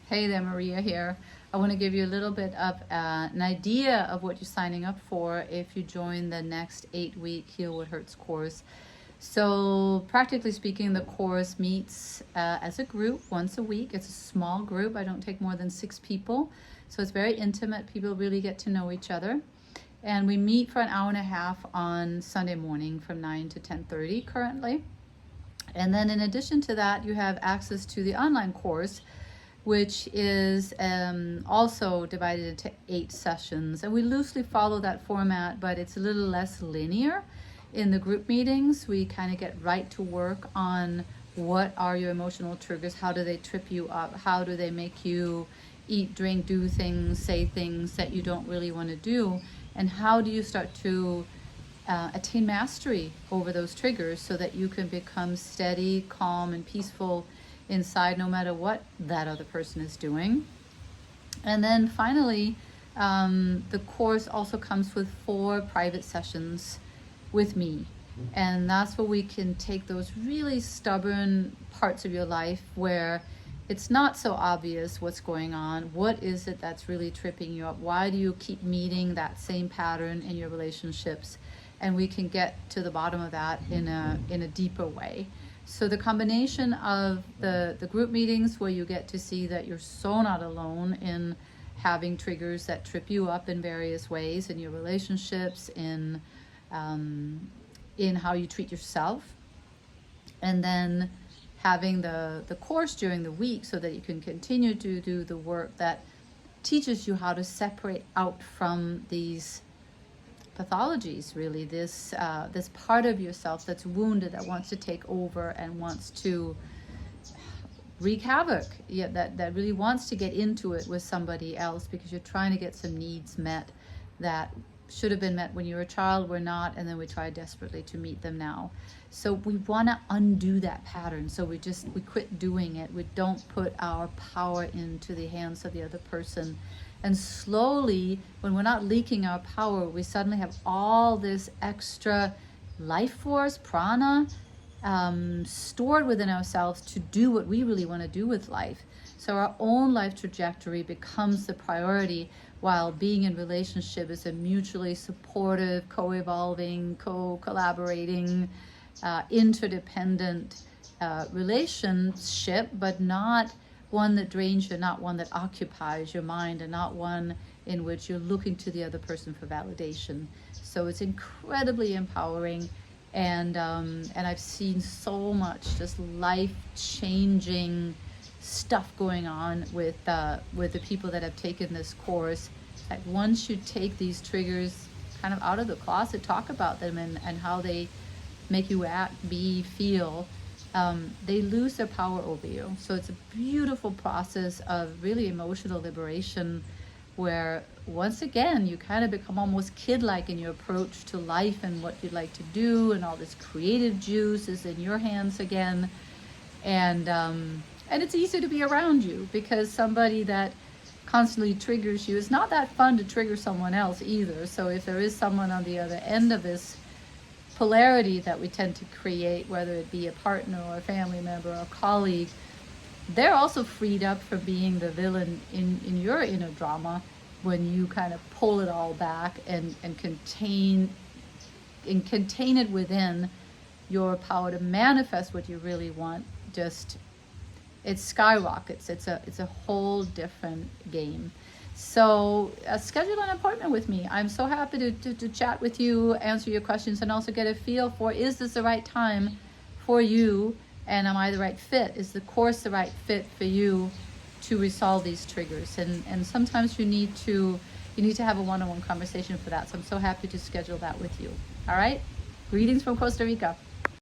Hey there, Maria here. I want to give you a little bit of an idea of what you're signing up for if you join the next 8-week Heal What Hurts course. So practically speaking, the course meets as a group once a week. It's a small group. I don't take more than 6 people. So it's very intimate. People really get to know each other. And we meet for an hour and a half on Sunday morning from 9 to 10:30 currently. And then in addition to that, you have access to the online course, which is also divided into 8 sessions. And we loosely follow that format, but it's a little less linear. In the group meetings, we kind of get right to work on what are your emotional triggers, how do they trip you up, how do they make you eat, drink, do things, say things that you don't really want to do, and how do you start to attain mastery over those triggers so that you can become steady, calm, and peaceful inside no matter what that other person is doing. And then finally, the course also comes with 4 private sessions with me. And that's where we can take those really stubborn parts of your life where it's not so obvious what's going on. What is it that's really tripping you up? Why do you keep meeting that same pattern in your relationships? And we can get to the bottom of that in a deeper way. So the combination of the group meetings where you get to see that you're so not alone in having triggers that trip you up in various ways in your relationships, in how you treat yourself, and then having the course during the week so that you can continue to do the work that teaches you how to separate out from these pathologies, really, this part of yourself that's wounded, that wants to take over and wants to wreak havoc, that really wants to get into it with somebody else because you're trying to get some needs met that should have been met when you were a child, were not, and then we try desperately to meet them now. So we want to undo that pattern. So we quit doing it. We don't put our power into the hands of the other person. And slowly, when we're not leaking our power, we suddenly have all this extra life force, prana, stored within ourselves to do what we really want to do with life. So our own life trajectory becomes the priority, while being in relationship is a mutually supportive, co-evolving, co-collaborating, interdependent relationship, but not one that drains you, not one that occupies your mind, and not one in which you're looking to the other person for validation. So it's incredibly empowering, and I've seen so much just life-changing stuff going on with the people that have taken this course. Like, once you take these triggers kind of out of the closet, talk about them and how they make you act, be, feel, they lose their power over you. So it's a beautiful process of really emotional liberation, where once again you kind of become almost kid-like in your approach to life and what you'd like to do, and all this creative juice is in your hands again. And it's easy to be around you, because somebody that constantly triggers you, is not that fun to trigger someone else either. So if there is someone on the other end of this polarity that we tend to create, whether it be a partner or a family member or a colleague, they're also freed up from being the villain in your inner drama when you kind of pull it all back and contain it within your power to manifest what you really want. It skyrockets. It's a whole different game. So schedule an appointment with me. I'm so happy to chat with you, answer your questions, and also get a feel for, is this the right time for you, and am I the right fit? Is the course the right fit for you to resolve these triggers? And sometimes you need to have a one-on-one conversation for that. So I'm so happy to schedule that with you. All right? Greetings from Costa Rica.